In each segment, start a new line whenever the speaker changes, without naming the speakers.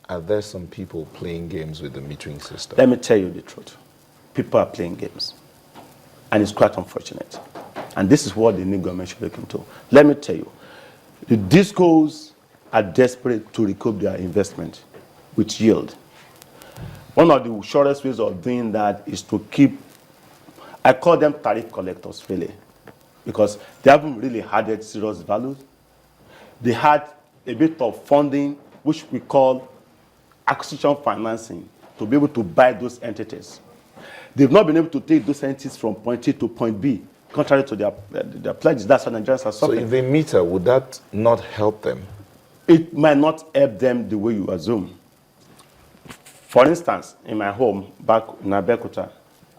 are there some people playing games with the metering system?
Let me tell you the truth. People are playing games. And it's quite unfortunate. And this is what the new government should look into. Let me tell you, the discos are desperate to recoup their investment with yield. One of the shortest ways of doing that is to keep, I call them tariff collectors, really, because they haven't really added serious value. They had a bit of funding, which we call acquisition financing, to be able to buy those entities. They've not been able to take those entities from point A to point B, contrary to their pledges. That's what Nigerians are suffering.
So if they meter, would that not help them?
It might not help them the way you assume. For instance, in my home back in Abeokuta,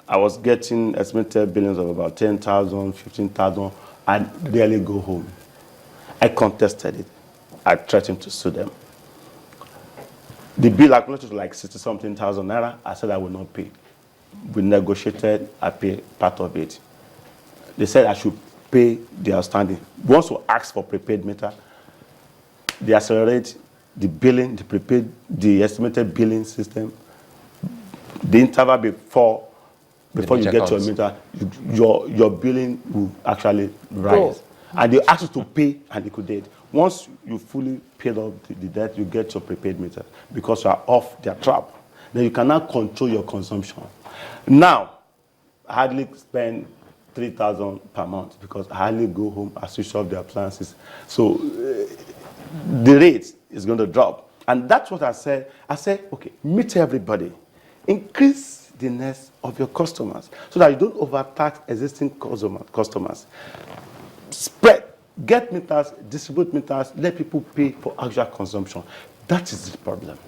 I was getting estimated billions of about 10,000, 15,000, and barely go home. I contested it. I threatened to sue them. The bill acknowledged like 60-something thousand naira. I said I would not pay. We negotiated, I paid part of it. They said I should pay the outstanding. Once we ask for prepaid meter, they accelerate the billing, the estimated billing system. The interval before you get to a meter, your billing will actually rise. And they ask you to pay and liquidate. Once you fully paid off the debt, you get your prepaid meter because you are off their trap. Then you cannot control your consumption. Now, I hardly spend 3,000 per month because I hardly go home, I switch off the appliances. So the rate is going to drop. And that's what I said. I said, okay, meet everybody. Increase the nest of your customers so that you don't overtax existing customers. Spread, get meters, distribute meters, let people pay for actual consumption. That is the problem.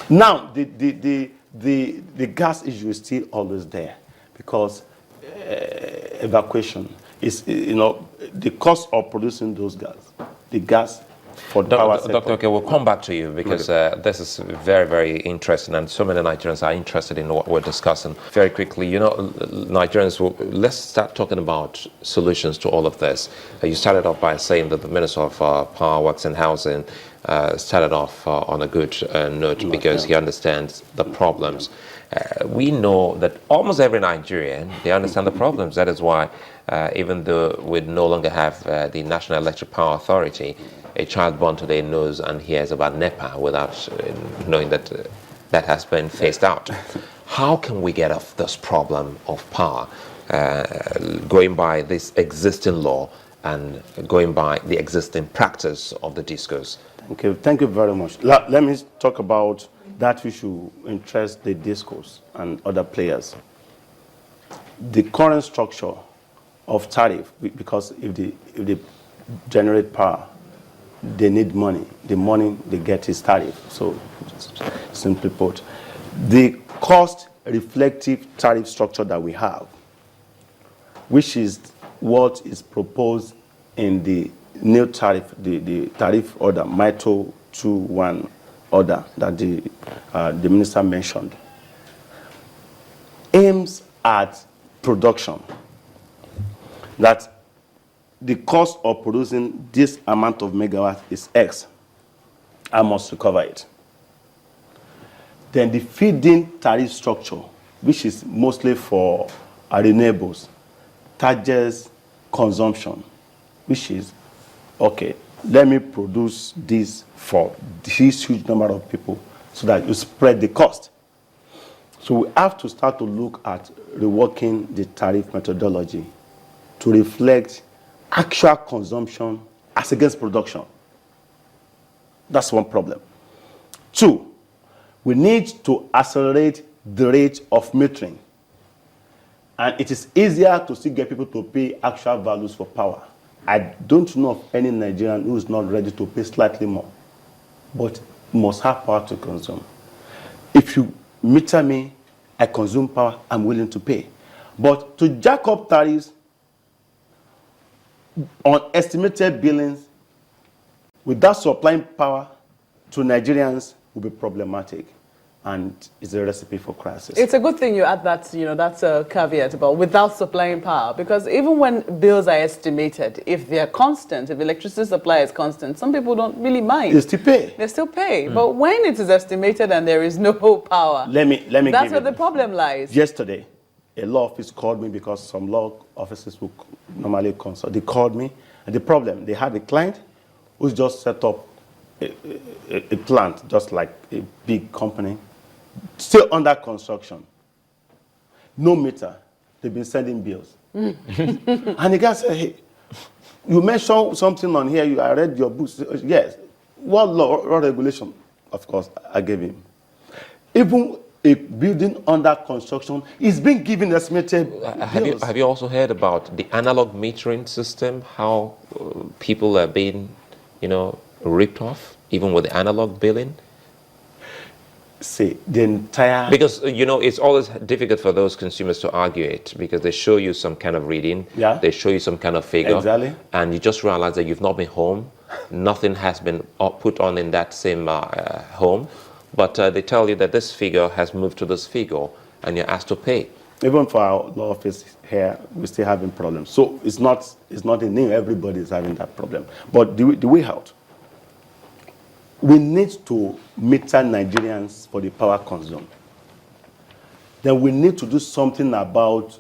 Now, the gas issue is still always there because evacuation is, the cost of producing those gas for the power sector.
Dr. Oke, we'll come back to you because this is very, very interesting, and so many Nigerians are interested in what we're discussing. Very quickly, Nigerians, let's start talking about solutions to all of this. You started off by saying that the Minister of Power, Works and Housing started off on a good note because he understands the problems. We know that almost every Nigerian, they understand the problems. That is why, even though we no longer have the National Electric Power Authority, a child born today knows and hears about NEPA without knowing that that has been phased out. How can we get off this problem of power, going by this existing law and going by the existing practice of the discos?
Okay, thank you very much. Let me talk about that issue interest the discos and other players. The current structure of tariff, because if they generate power, they need money. The money they get is tariff. So, simply put, the cost reflective tariff structure that we have, which is what is proposed in the new tariff, the tariff order, MITO 2.1 order that the minister mentioned, aims at production. That the cost of producing this amount of megawatts is X. I must recover it. Then the feed-in tariff structure, which is mostly for renewables, targets consumption, which is, okay, let me produce this for this huge number of people so that you spread the cost. So we have to start to look at reworking the tariff methodology to reflect actual consumption as against production. That's one problem. Two, we need to accelerate the rate of metering. And it is easier to still get people to pay actual values for power. I don't know of any Nigerian who is not ready to pay slightly more, but must have power to consume. If you meter me, I consume power, I'm willing to pay. But to jack up tariffs on estimated billings without supplying power to Nigerians will be problematic. and it's a recipe for crisis.
It's a good thing you add that, that's a caveat about without supplying power, because even when bills are estimated, if they're constant, if electricity supply is constant, some people don't really mind.
They still pay.
They still pay. But when it is estimated and there is no power,
let me
that's where the problem lies.
Yesterday, a law office called me because some law offices who normally consult. They called me, and the problem, they had a client who's just set up a plant, just like a big company, still under construction. No meter. They've been sending bills. And the guy said, hey, you mentioned something on here, I read your books. Yes. What law or regulation? Of course, I gave him. Even a building under construction is being given estimated bills.
Have you also heard about the analog metering system, how people are being, ripped off, even with the analog billing?
See, the entire...
Because, it's always difficult for those consumers to argue it, because they show you some kind of reading, they show you some kind of figure,
exactly,
and you just realize that you've not been home, nothing has been put on in that same home, but they tell you that this figure has moved to this figure, and you're asked to pay.
Even for our law office here, we're still having problems. So it's not a name, everybody is having that problem. But the way out, we need to meter Nigerians for the power consumed. Then we need to do something about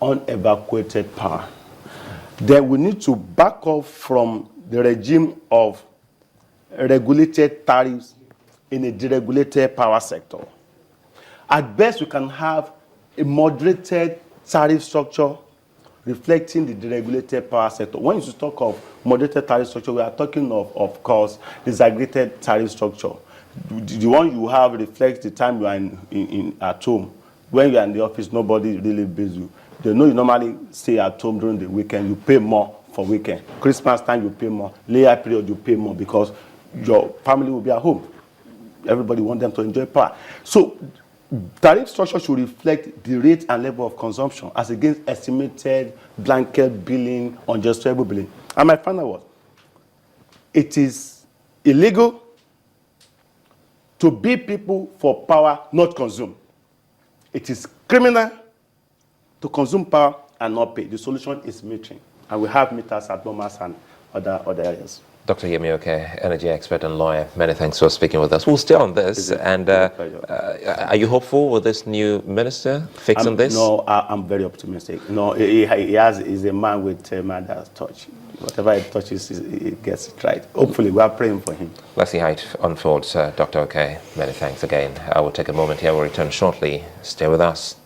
unevacuated power. Then we need to back off from the regime of regulated tariffs in a deregulated power sector. At best, we can have a moderated tariff structure reflecting the deregulated power sector. When you talk of moderated tariff structure, we are talking of course, disaggregated tariff structure. The one you have reflects the time you are at home. When you are in the office, nobody really pays you. They know you normally stay at home during the weekend, you pay more for weekend. Christmas time, you pay more. Layer period, you pay more because your family will be at home. Everybody wants them to enjoy power. So tariff structure should reflect the rate and level of consumption as against estimated blanket billing, unjustifiable billing. And my final word, it is illegal to bill people for power not consumed. It is criminal to consume power and not pay. The solution is metering. And we have meters at Bomas and other areas.
Dr. Yemi Oke, energy expert and lawyer, many thanks for speaking with us. We'll stay on this. And are you hopeful with this new minister fixing this?
No, I'm very optimistic. No, he's a man with a mother's touch. Whatever he touches, he gets it right. Hopefully, we are praying for him.
Let's see how it unfolds. Dr. Oke, many thanks again. I will take a moment here. We'll return shortly. Stay with us.